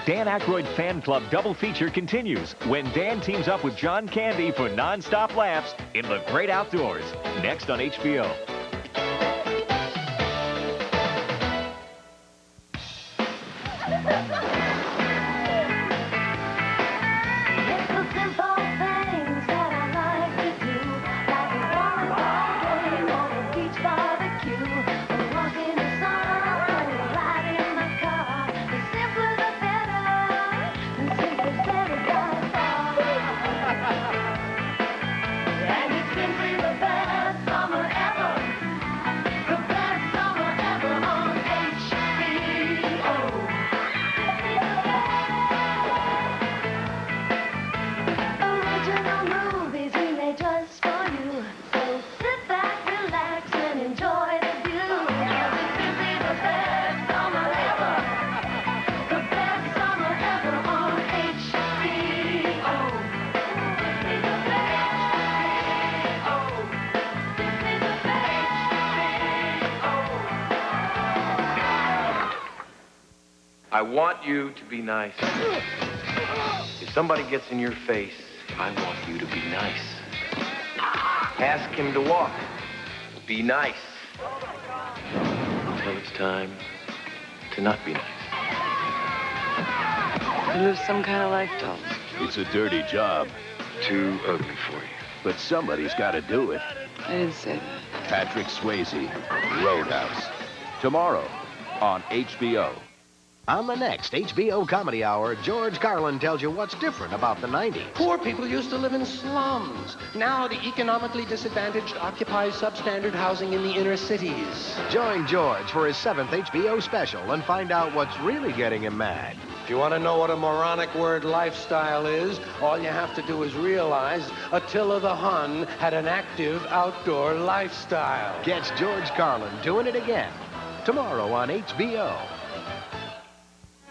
Dan Aykroyd Fan Club double feature continues when Dan teams up with John Candy for non-stop laughs in the great outdoors. Next on HBO. I want you to be nice. If somebody gets in your face, I want you to be nice. Ask him to walk. Be nice. Until it's time to not be nice. You live some kind of life, Dalton. It's a dirty job. Too ugly for you. But somebody's got to do it. I didn't say that. Patrick Swayze, Roadhouse. Tomorrow on HBO. On the next HBO Comedy Hour, George Carlin tells you what's different about the 90s. Poor people used to live in slums. Now the economically disadvantaged occupy substandard housing in the inner cities. Join George for his 7th HBO special and find out what's really getting him mad. If you want to know what a moronic word lifestyle is, all you have to do is realize Attila the Hun had an active outdoor lifestyle. Catch George Carlin doing it again tomorrow on HBO.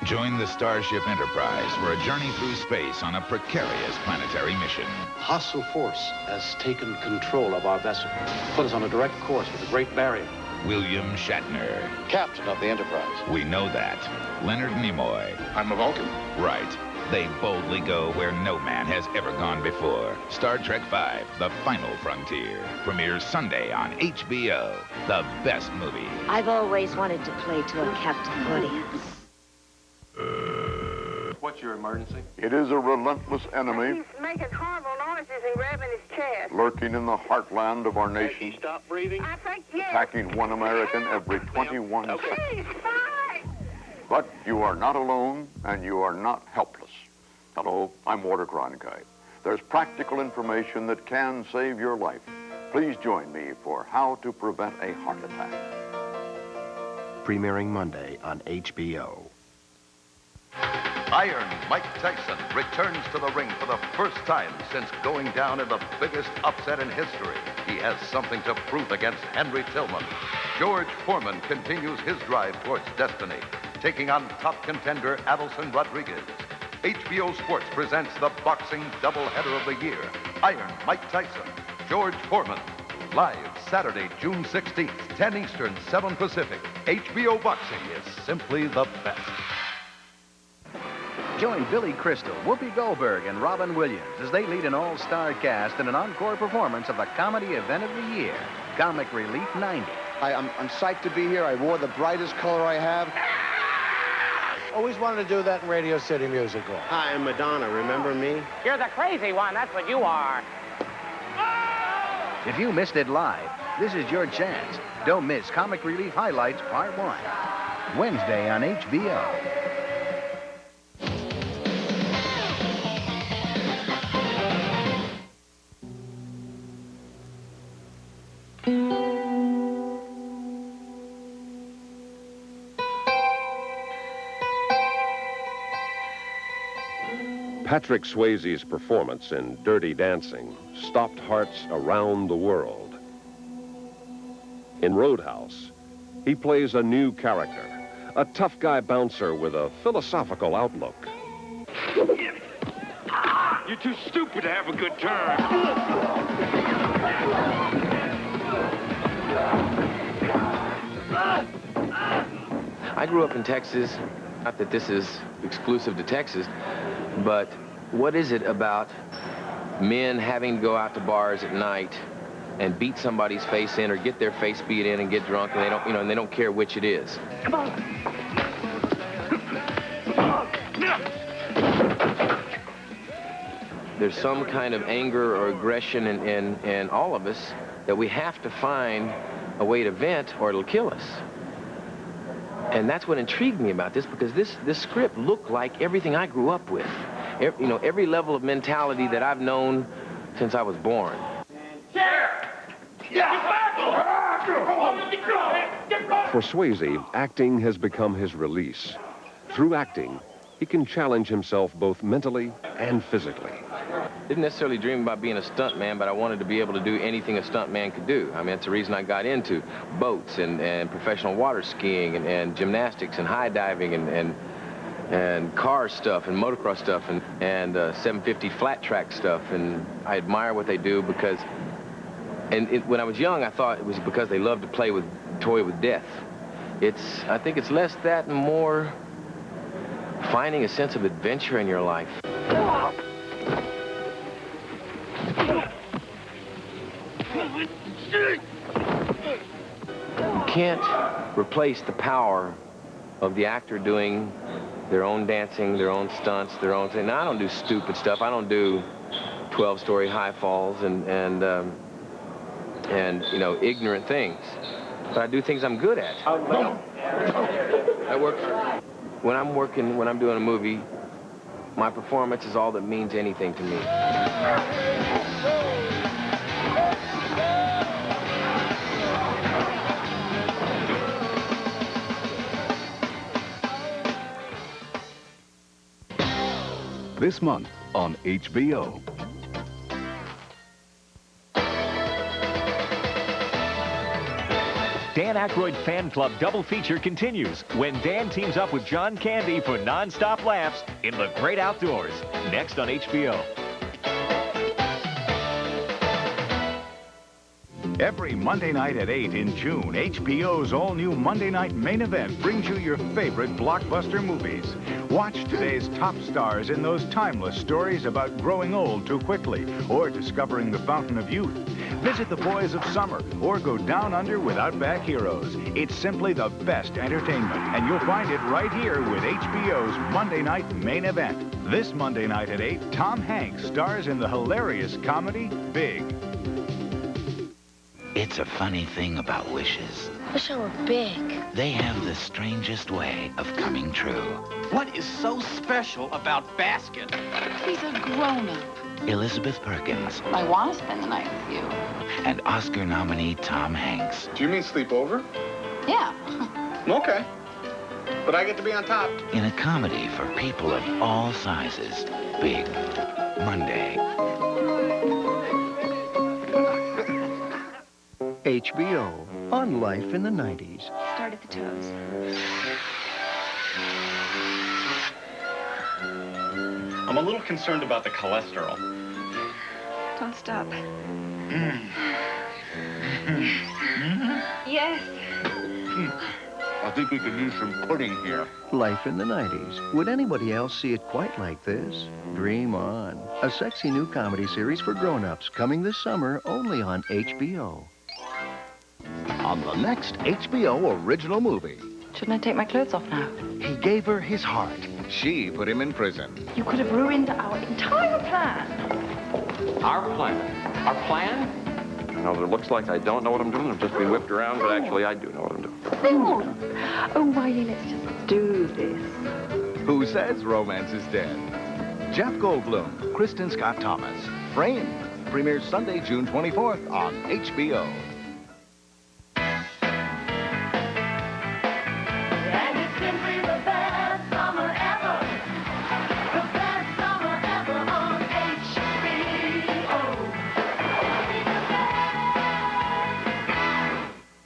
Join the Starship Enterprise for a journey through space on a precarious planetary mission. Hostile force has taken control of our vessel. Put us on a direct course for the Great Barrier. William Shatner. Captain of the Enterprise. We know that. Leonard Nimoy. I'm a Vulcan. Right. They boldly go where no man has ever gone before. Star Trek V, The Final Frontier. Premieres Sunday on HBO. The best movie. I've always wanted to play to a captive audience. What's your emergency? It is a relentless enemy He's making horrible noises and grabbing his chest. lurking in the heartland of our nation, Has he stopped breathing? I think yes. attacking one American every 21 seconds. Please fight. But you are not alone, and you are not helpless. Hello, I'm Walter Cronkite. There's practical information that can save your life. Please join me for How to Prevent a Heart Attack. Premiering Monday on HBO. Iron Mike Tyson returns to the ring for the first time since going down in the biggest upset in history. He has something to prove against Henry Tillman. George Foreman continues his drive towards destiny, taking on top contender Adelson Rodriguez. HBO Sports presents the boxing doubleheader of the year. Iron Mike Tyson, George Foreman. Live Saturday, June 16th, 10 Eastern, 7 Pacific. HBO Boxing is simply the best. Join Billy Crystal, Whoopi Goldberg, and Robin Williams as they lead an all-star cast in an encore performance of the comedy event of the year, Comic Relief 90. I'm psyched to be here. I wore the brightest color I have. Always wanted to do that in Radio City Music Hall. Hi, I'm Madonna. Remember me? You're the crazy one. That's what you are. If you missed it live, this is your chance. Don't miss Comic Relief Highlights Part 1. Wednesday on HBO. Patrick Swayze's performance in Dirty Dancing stopped hearts around the world. In Roadhouse, he plays a new character, a tough guy bouncer with a philosophical outlook. You're too stupid to have a good time. I grew up in Texas, Not that this is exclusive to Texas, but what is it about men having to go out to bars at night and beat somebody's face in or get their face beat in and get drunk and they don't, and they don't care which it is? Come on. There's some kind of anger or aggression in all of us that we have to find a way to vent or it'll kill us. And that's what intrigued me about this, because this script looked like everything I grew up with. Every level of mentality that I've known since I was born. For Swayze, acting has become his release. Through acting, he can challenge himself both mentally and physically. Didn't necessarily dream about being a stunt man, but I wanted to be able to do anything a stunt man could do. I mean, that's the reason I got into boats and professional water skiing and gymnastics and high diving and car stuff and motocross stuff and 750 flat track stuff. And I admire what they do because, when I was young, I thought it was because they loved to toy with death. I think it's less that and more finding a sense of adventure in your life. You can't replace the power of the actor doing their own dancing, their own stunts, their own thing. Now, I don't do stupid stuff. I don't do 12-story high falls and ignorant things. But I do things I'm good at. That works. When I'm doing a movie, my performance is all that means anything to me. This month on HBO. Dan Aykroyd Fan Club double feature continues when Dan teams up with John Candy for non-stop laughs in the great outdoors. Next on HBO. Every Monday night at 8 in June, HBO's all-new Monday Night Main Event brings you your favorite blockbuster movies. Watch today's top stars in those timeless stories about growing old too quickly or discovering the fountain of youth. Visit the boys of summer or go down under with Outback Heroes. It's simply the best entertainment, and you'll find it right here with HBO's Monday Night Main Event. This Monday night at 8, Tom Hanks stars in the hilarious comedy Big. It's a funny thing about wishes. Wish I were big. They have the strangest way of coming true. What is so special about Basket? He's a grown-up. Elizabeth Perkins I want to spend the night with you. and Oscar nominee Tom Hanks. Do you mean sleep over? Yeah. Okay. But I get to be on top. In a comedy for people of all sizes. Big. Monday. HBO on Life in the 90s. Start at the toes. I'm a little concerned about the cholesterol. Don't stop. Yes. I think we could use some pudding here. Life in the 90s. Would anybody else see it quite like this? Dream on. A sexy new comedy series for grown-ups coming this summer only on HBO. On the next HBO original movie, Shouldn't I take my clothes off now? he gave her his heart. She put him in prison. You could have ruined our entire plan. Our plan? Our plan? No, it looks like I don't know what I'm doing. I'm just being whipped around, but actually I do know what I'm doing. Oh, Wiley, let's just do this. Who says romance is dead? Jeff Goldblum, Kristen Scott Thomas. Framed. Premieres Sunday, June 24th on HBO.